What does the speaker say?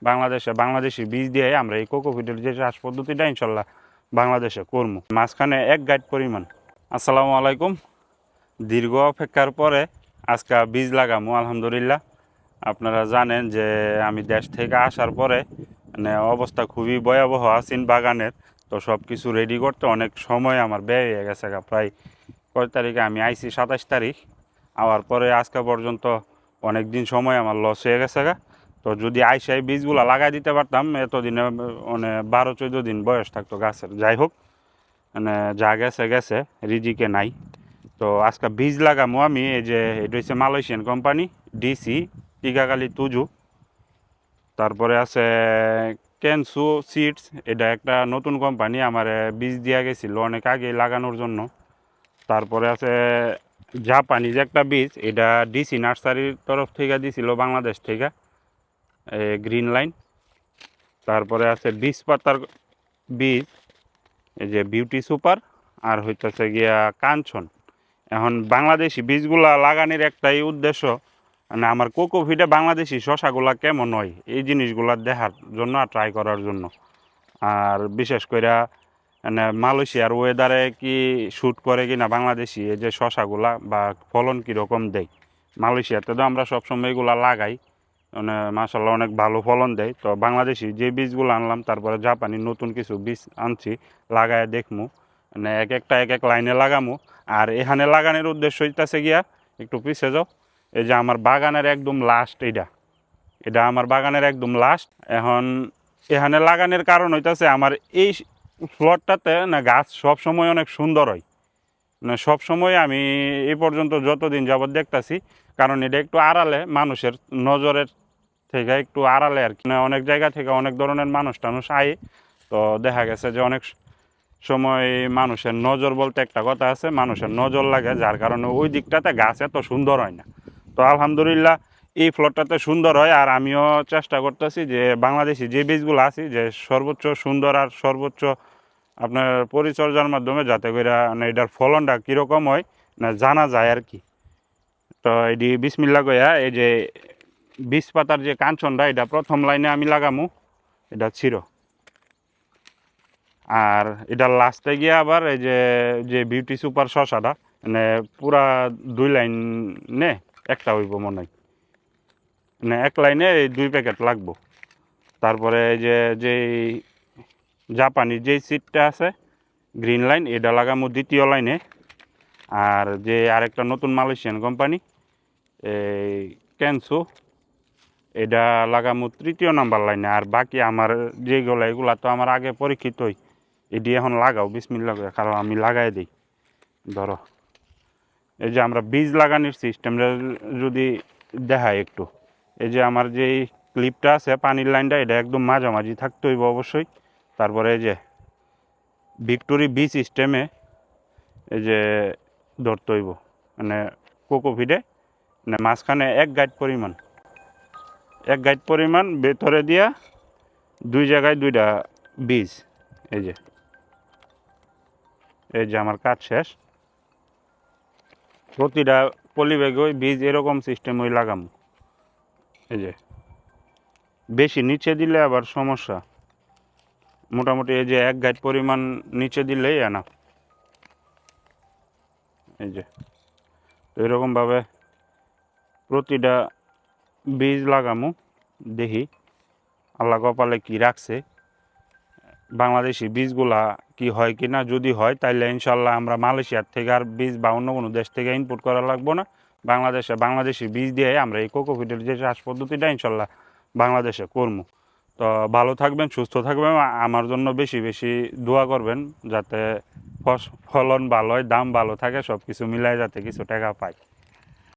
বাংলাদেশে বাংলাদেশি বীজ দিয়ে আমরা এই কোকোপিটের যে চাষ পদ্ধতিটা ইনশাল্লাহ বাংলাদেশে করবো। মাঝখানে 1 গাইড পরিমাণ। আসসালামু আলাইকুম। দীর্ঘ অপেক্ষার পরে আজকে বীজ লাগামো আলহামদুলিল্লাহ। আপনারা জানেন যে আমি দেশ থেকে আসার পরে মানে অবস্থা খুবই ভয়াবহ আছেন বাগানের। তো সব কিছু রেডি করতে অনেক সময় আমার ব্যয় হয়ে গেছে। প্রায় কয় তারিখে আমি আইছি 27 তারিখ, আওয়ার পরে আজকে পর্যন্ত অনেক দিন সময় আমার লস হয়ে গেছে। তো যদি আইসাই বীজগুলো লাগাই দিতে পারতাম এতদিনে মানে 12-14 দিন বয়স থাকতো গাছের। যাই হোক, মানে যা গেছে গেছে, রিজিকে নাই। তো আজকে বীজ লাগামো আমি। এই যে এটা হচ্ছে মালয়েশিয়ান কোম্পানি ডিসি টিকাকালি তুজু। তারপরে আছে কেনসু সিডস, এটা একটা নতুন কোম্পানি, আমার বীজ দেওয়া গেছিল অনেক আগে লাগানোর জন্য। তারপরে আছে জাপানি যে একটা বীজ, এটা ডিসি নার্সারির তরফ থেকে দিছিল বাংলাদেশ থেকে, গ্রিন লাইন। তারপরে আছে বীজ পাতার বীজ, এই যে বিউটি সুপার, আর হইতেছে গিয়া কাঞ্চন। এখন বাংলাদেশি বীজগুলা লাগানোর একটাই উদ্দেশ্য, মানে আমার কোকোপিটে বাংলাদেশি শশাগুলা কেমন হয় এই জিনিসগুলা দেখার জন্য আর ট্রাই করার জন্য। আর বিশেষ করে মানে মালয়েশিয়ার ওয়েদারে কি শ্যুট করে কিনা বাংলাদেশি এই যে শশাগুলা, বা ফলন কীরকম দেয়। মালয়েশিয়াতে তো আমরা সবসময় এগুলা লাগাই, মানে মাশাল্লাহ অনেক ভালো ফলন দেয়। তো বাংলাদেশি যে বীজগুলো আনলাম, তারপরে জাপানি নতুন কিছু বীজ আনছি, লাগায় দেখমু, মানে এক এক লাইনে লাগামু। আর এখানে লাগানোর উদ্দেশ্য হইতেছে গিয়া, একটু পিছিয়ে যাও, এই যে আমার বাগানের একদম লাস্ট, এটা আমার বাগানের একদম লাস্ট। এখন এখানে লাগানোর কারণ হইতেছে আমার এই ফ্লটটাতে না গাছ সবসময় অনেক সুন্দর হয়, মানে সবসময় আমি এই পর্যন্ত যতদিন যাবৎ দেখতেছি। কারণ এটা একটু আড়ালে, মানুষের নজরের থেকে একটু আড়ালে আর কি। অনেক জায়গা থেকে অনেক ধরনের মানুষ আয়। তো দেখা গেছে যে অনেক সময় মানুষের নজর বলতে একটা কথা আছে, মানুষের নজর লাগে, যার কারণে ওই দিকটাতে গাছ এত সুন্দর হয় না। তো আলহামদুলিল্লাহ এই ফ্লটটাতে সুন্দর হয়। আর আমিও চেষ্টা করতেছি যে বাংলাদেশি যে বীজগুলো আছে যে সর্বোচ্চ সুন্দর আর সর্বোচ্চ আপনার পরিচর্যার মাধ্যমে যাতে করে এটার ফলনটা কীরকম হয় না জানা যায় আর কি। তো এটি বিসমিল্লা কইয়া এই যে বীজ পাতার যে কাঞ্চনটা, এটা প্রথম লাইনে আমি লাগামু, এটা ছিল। আর এটা লাস্টে গিয়ে আবার এই যে বিউটি সুপার শশাটা, মানে পুরা 2 লাইনে একটা হইব মনে হয়, মানে 1 লাইনে এই 2 প্যাকেট লাগবো। তারপরে এই যে জাপানি যেই সিডটা আছে গ্রিন লাইন, এটা লাগামো 2য় লাইনে। আর যে আরেকটা নতুন মালয়েশিয়ান কোম্পানি এই কেনসু, এটা লাগামো 3য় নাম্বার লাইনে। আর বাকি আমার যেগুলো, এগুলা তো আমার আগে পরীক্ষিতই, এটি এখন লাগাও বিসমিল্লাহ করে, কারণ আমি লাগাই দিই। ধরো এই যে আমরা বীজ লাগানোর সিস্টেমটা যদি দেখাই একটু, এই যে আমার যে ক্লিপটা আছে পানির লাইনটা, এটা একদম মাঝামাঝি থাকতে হইব অবশ্যই। তারপরে এই যে ভিক্টোরি বি সিস্টেমে এই যে ধরতে হইব, মানে কোকোপিটে মানে মাঝখানে 1 গাইড পরিমাণ ভেতরে দিয়া 2 জায়গায় 2টা বীজ। এই যে আমার কাজ শেষ। প্রতিটা পলিব্যাগে ওই বীজ এরকম সিস্টেম ওই লাগাম। এই যে বেশি নিচে দিলে আবার সমস্যা, মোটামুটি এই যে 1 গাইড পরিমাণ নিচে দিলেই না। এই যে তো এরকমভাবে প্রতিটা বীজ লাগামু, দেখি আল্লাহ কপালে কি রাখছে, বাংলাদেশি বীজগুলা কি হয় কি না। যদি হয় তাইলে ইনশাল্লাহ আমরা মালয়েশিয়ার থেকে আর বীজ বা অন্য কোনো দেশ থেকে ইনপুট করা লাগবো না। বাংলাদেশি বীজ দিয়ে আমরা এই কোকোপিটের যে চাষ পদ্ধতিটা ইনশাল্লাহ বাংলাদেশে করবো। তো ভালো থাকবেন, সুস্থ থাকবেন, আমার জন্য বেশি বেশি দোয়া করবেন, যাতে ফলন ভালো হয়, দাম ভালো থাকে, সব কিছু মিলাই যাতে কিছু টাকা পাই।